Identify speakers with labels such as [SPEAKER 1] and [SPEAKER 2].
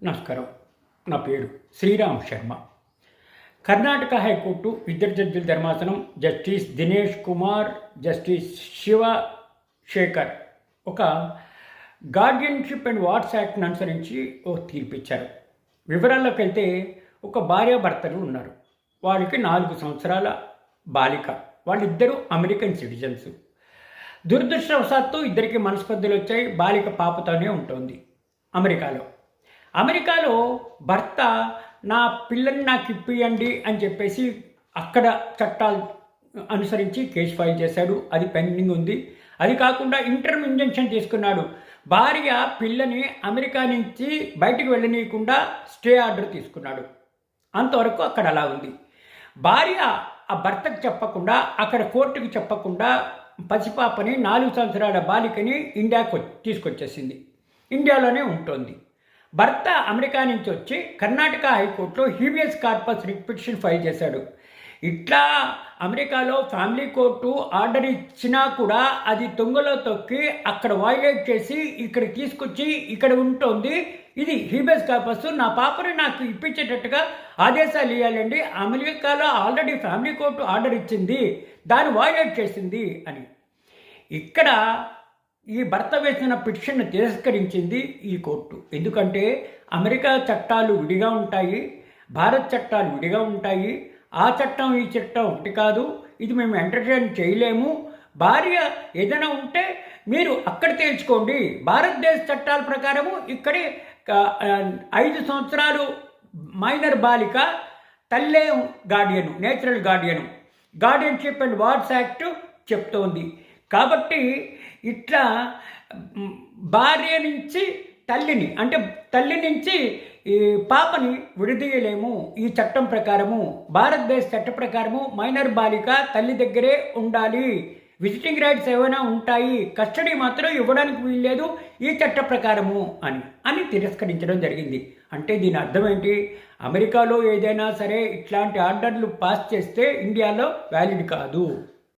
[SPEAKER 1] నమస్కారం. నా పేరు శ్రీరామ్ శర్మ. కర్ణాటక హైకోర్టు ఇద్దరు జడ్జిల ధర్మాసనం జస్టిస్ దినేష్ కుమార్, జస్టిస్ శివశేఖర్ ఒక గార్డియన్షిప్ అండ్ వాట్స్ యాక్ట్ని అనుసరించి ఓ తీర్పిచ్చారు. వివరాల్లోకి వెళ్తే ఒక భార్యాభర్తలు ఉన్నారు. వాళ్ళకి 4 సంవత్సరాల బాలిక. వాళ్ళిద్దరూ అమెరికన్ సిటిజన్స్. దురదృష్టవశాత్తు ఇద్దరికి మనస్పర్ధలు వచ్చాయి. బాలిక పాపతోనే ఉంటుంది అమెరికాలో భర్త నా పిల్లని నాకు ఇప్పియండి అని చెప్పేసి అక్కడ చట్టాలు అనుసరించి కేసు ఫైల్ చేశాడు. అది పెండింగ్ ఉంది. అది కాకుండా ఇంటర్మ్ ఇంజంక్షన్ తీసుకున్నాడు. భార్య పిల్లని అమెరికా నుంచి బయటికి వెళ్ళనీయకుండా స్టే ఆర్డర్ తీసుకున్నాడు. అంతవరకు అక్కడ అలా ఉంది. భార్య ఆ భర్తకు చెప్పకుండా, అక్కడ కోర్టుకు చెప్పకుండా పసిపాపని 4 సంవత్సరాల బాలికని ఇండియాకు తీసుకొచ్చేసింది. ఇండియాలోనే ఉంటుంది. భర్త అమెరికా నుంచి వచ్చి కర్ణాటక హైకోర్టులో హీబియస్ కార్పస్ పిటిషన్ ఫైల్ చేశాడు. ఇట్లా అమెరికాలో ఫ్యామిలీ కోర్టు ఆర్డర్ ఇచ్చినా కూడా అది తొంగలో తొక్కి అక్కడ వైలేట్ చేసి ఇక్కడ తీసుకొచ్చి ఇక్కడ ఉంటుంది. ఇది హీబియస్ కార్పస్, నా పాపని నాకు ఇప్పించేటట్టుగా ఆదేశాలు ఇవ్వాలండి. అమెరికాలో ఆల్రెడీ ఫ్యామిలీ కోర్టు ఆర్డర్ ఇచ్చింది, దాన్ని వైలేట్ చేసింది అని. ఇక్కడ ఈ భర్త వేసిన పిటిషన్ను తిరస్కరించింది ఈ కోర్టు. ఎందుకంటే అమెరికా చట్టాలు విడిగా ఉంటాయి, భారత్ చట్టాలు విడిగా ఉంటాయి. ఆ చట్టం ఈ చట్టం ఒకటి కాదు, ఇది మేము ఎంటర్టైన్ చేయలేము. భార్య ఏదైనా ఉంటే మీరు అక్కడ తేల్చుకోండి. భారతదేశ చట్టాల ప్రకారము ఇక్కడే 5 సంవత్సరాలు మైనర్ బాలిక తల్లే guardian, natural guardianship and wards act చెప్తోంది. కాబట్టి ఇట్లా భార్య నుంచి తల్లి నుంచి ఈ పాపని విడదీయలేము. ఈ చట్టం ప్రకారము, భారతదేశ చట్ట ప్రకారము మైనర్ బాలిక తల్లి దగ్గరే ఉండాలి. విజిటింగ్ రైట్స్ ఏమైనా ఉంటాయి, కస్టడీ మాత్రం ఇవ్వడానికి వీల్లేదు ఈ చట్ట ప్రకారము అని తిరస్కరించడం జరిగింది. అంటే దీని అర్థం ఏంటి? అమెరికాలో ఏదైనా సరే ఇట్లాంటి ఆర్డర్లు పాస్ చేస్తే ఇండియాలో వ్యాలిడ్ కాదు.